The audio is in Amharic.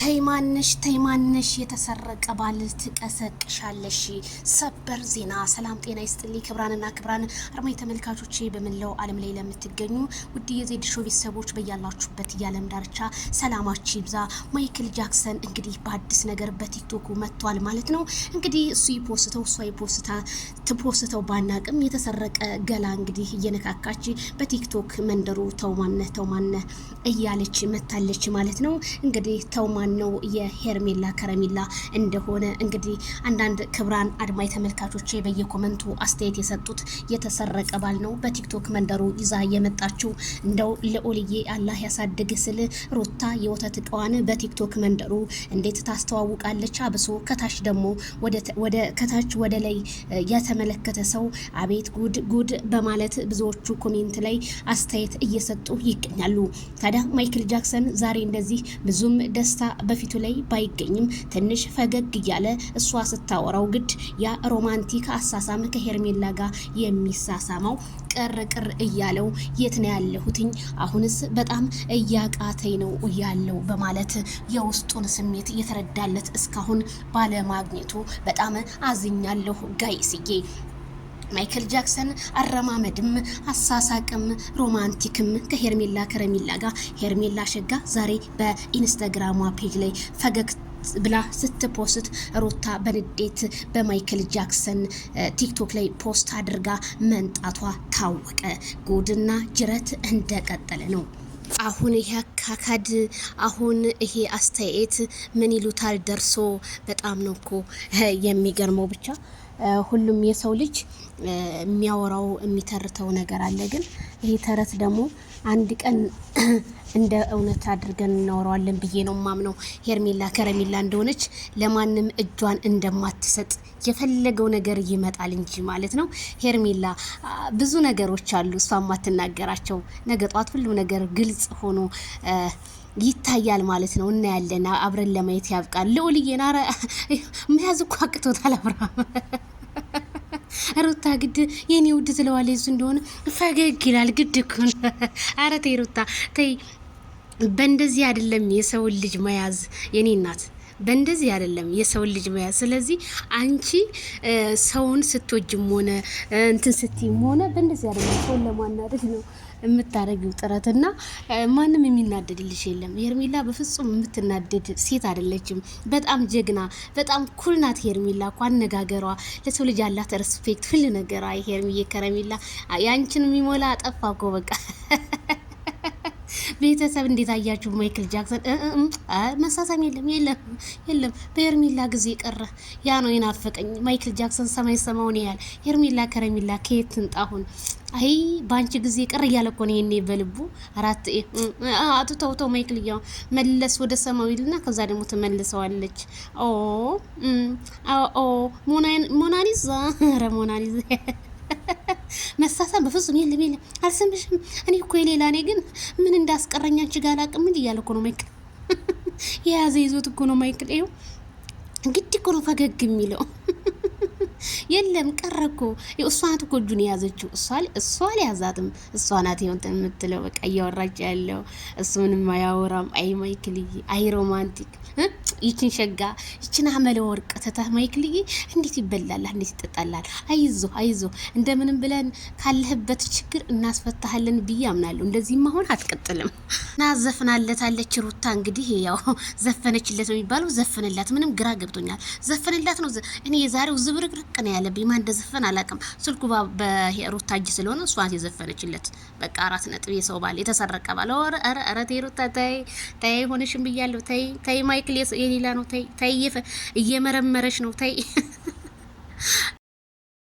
ተይማንሽ የተሰረቀ ባል ትቀሰቅሻለሽ። ሰበር ዜና። ሰላም ጤና ይስጥልኝ ክብራንና ክብራን አድማጭ ተመልካቾቼ በመላው ዓለም ላይ ለምትገኙ ውድ የዜድ ሾው ቤተሰቦች በያላችሁበት የዓለም ዳርቻ ሰላማችሁ ይብዛ። ማይክል ጃክሰን እንግዲህ በአዲስ ነገር በቲክቶክ መጥቷል ማለት ነው። እንግዲህ እሱ ይፖስተው እሷ ትፖስተው ባናቅም የተሰረቀ ገላ እንግዲህ እየነካካች በቲክቶክ መንደሩ ተውማነ እያለች መታለች ማለት ነው። እንግዲህ ተውማነ ነው የሄርሜላ ከረሜላ እንደሆነ እንግዲህ አንዳንድ ክብራን አድማጭ ተመልካቾቼ በየኮመንቱ አስተያየት የሰጡት የተሰረቀ ባል ነው በቲክቶክ መንደሩ ይዛ የመጣችው። እንደው ለኦልዬ አላህ ያሳድግ ስል ሩታ የወተት እቃዋን በቲክቶክ መንደሩ እንዴት ታስተዋውቃለች። አብሶ ከታች ደግሞ ከታች ወደ ላይ የተመለከተ ሰው አቤት ጉድ በማለት ብዙዎቹ ኮሜንት ላይ አስተያየት እየሰጡ ይገኛሉ። ታዲያ ማይክል ጃክሰን ዛሬ እንደዚህ ብዙም ደስታ በፊቱ ላይ ባይገኝም ትንሽ ፈገግ እያለ እሷ ስታወራው ግድ ያ ሮማንቲክ አሳሳም ከሄርሜላ ጋር የሚሳሳመው ቅር እያለው የት ነው ያለሁትኝ አሁንስ በጣም እያቃተኝ ነው ያለው በማለት የውስጡን ስሜት እየተረዳለት እስካሁን ባለማግኘቱ በጣም አዝኛለሁ ጋይስዬ። ማይክል ጃክሰን አረማመድም አሳሳቅም ሮማንቲክም ከሄርሜላ ከረሜላ ጋር ሄርሜላ ሸጋ ዛሬ በኢንስታግራሟ ፔጅ ላይ ፈገግ ብላ ስትፖስት ሩታ በንዴት በማይክል ጃክሰን ቲክቶክ ላይ ፖስት አድርጋ መንጣቷ ታወቀ። ጉድና ጅረት እንደቀጠለ ነው። አሁን ይሄ አካካድ አሁን ይሄ አስተያየት ምን ይሉታል ደርሶ በጣም ነው እኮ የሚገርመው። ብቻ ሁሉም የሰው ልጅ የሚያወራው የሚተርተው ነገር አለ። ግን ይሄ ተረት ደግሞ አንድ ቀን እንደ እውነት አድርገን እናወራዋለን ብዬ ነው ማምነው። ሄርሜላ ከረሜላ እንደሆነች ለማንም እጇን እንደማትሰጥ የፈለገው ነገር ይመጣል እንጂ ማለት ነው። ሄርሜላ ብዙ ነገሮች አሉ እሷ ማትናገራቸው። ነገ ጧት ሁሉ ነገር ግልጽ ሆኖ ይታያል ማለት ነው። እናያለን። አብረን ለማየት ያብቃል። ልዑልዬን ኧረ መያዝ እኮ አቅቶታል አብርሃም። ሩታ ግድ የኔ ውድ ትለዋለች። እሱ እንደሆነ ፈገግ ይላል። ግድ እኮ ኧረ ተይ ሩታ ተይ። በእንደዚህ አይደለም የሰውን ልጅ መያዝ የኔ እናት፣ በእንደዚህ አይደለም የሰው ልጅ መያዝ። ስለዚህ አንቺ ሰውን ስትወጅም ሆነ እንትን ስትይም ሆነ በእንደዚህ አይደለም ሰውን ለማናደድ ነው የምታረጊው ጥረትና ማንም የሚናደድልሽ የለም። ሄርሜላ በፍጹም የምትናደድ ሴት አይደለችም። በጣም ጀግና በጣም ኩል ናት ሄርሜላ እኮ። አነጋገሯ ለሰው ልጅ ያላት ሬስፔክት ሁሉ ነገሯ። ሄርሜላ ከረሜላ ያንቺን የሚሞላ አጠፋ እኮ በቃ። ቤተሰብ እንዴት አያችሁ? ማይክል ጃክሰን መሳሳም የለም በሄርሜላ ጊዜ ቀረ። ያ ነው የናፈቀኝ። ማይክል ጃክሰን ሰማይ ሰማውን ያህል ሄርሜላ ከረሜላ ከየት ትንጣሁን? አይ ባንቺ ጊዜ ቀረ እያለ እኮ ነው የኔ በልቡ አራት አቱ ማይክል ያው መለስ ወደ ሰማው ይልና ከዛ ደግሞ ትመልሰዋለች። ሞናሊዛ ኧረ ሞናሊዛ መሳሳም በፍጹም የለም። አልሰምሽም? እኔ እኮ የሌላ ነኝ ግን ምን እንዳስቀረኝ አንቺ ጋር አላውቅም እንዴ እያለ እኮ ነው ማይክል። የያዘ ይዞት እኮ ነው ማይክል። ይኸው እንግዲህ እኮ ነው ፈገግ የሚለው። የለም ቀረ እኮ እሷ ናት እኮ እጁን የያዘችው። እሷ አልያዛትም። እሷ ናት ይሁን የምትለው በቃ እያወራች ያለው እሱ ምንም አያወራም። አይ ማይክልዬ፣ አይ ሮማንቲክ ይችን ሸጋ ይችን አመለ ወርቅ ተታ ማይክልዬ፣ እንዴት ይበላል እንዴት ይጠጣላል። አይዞ እንደምንም ብለን ካለህበት ችግር እናስፈታሃለን ብዬ አምናለሁ። እንደዚህማ አሁን አትቀጥልም። ናዘፍናለታለች ሩታ። እንግዲህ ያው ዘፈነችለት ነው የሚባለው። ዘፈነላት ምንም ግራ ገብቶኛል። ዘፈነላት ነው እኔ የዛሬው ዝብርቅርቅ ነው ያለብኝ። ማን እንደዘፈን አላውቅም። ስልኩ በሩታ እጅ ስለሆነ እሷ ናት የዘፈነችለት። በቃ 4 ነጥብ የሰው ባል የተሰረቀ ባል። ኧረ ተይ ሩታ ተይ ሆነሽም ብያለሁ። ተይ ማይክል የሌላ ነው። ተይ እየመረመረሽ ነው። ተይ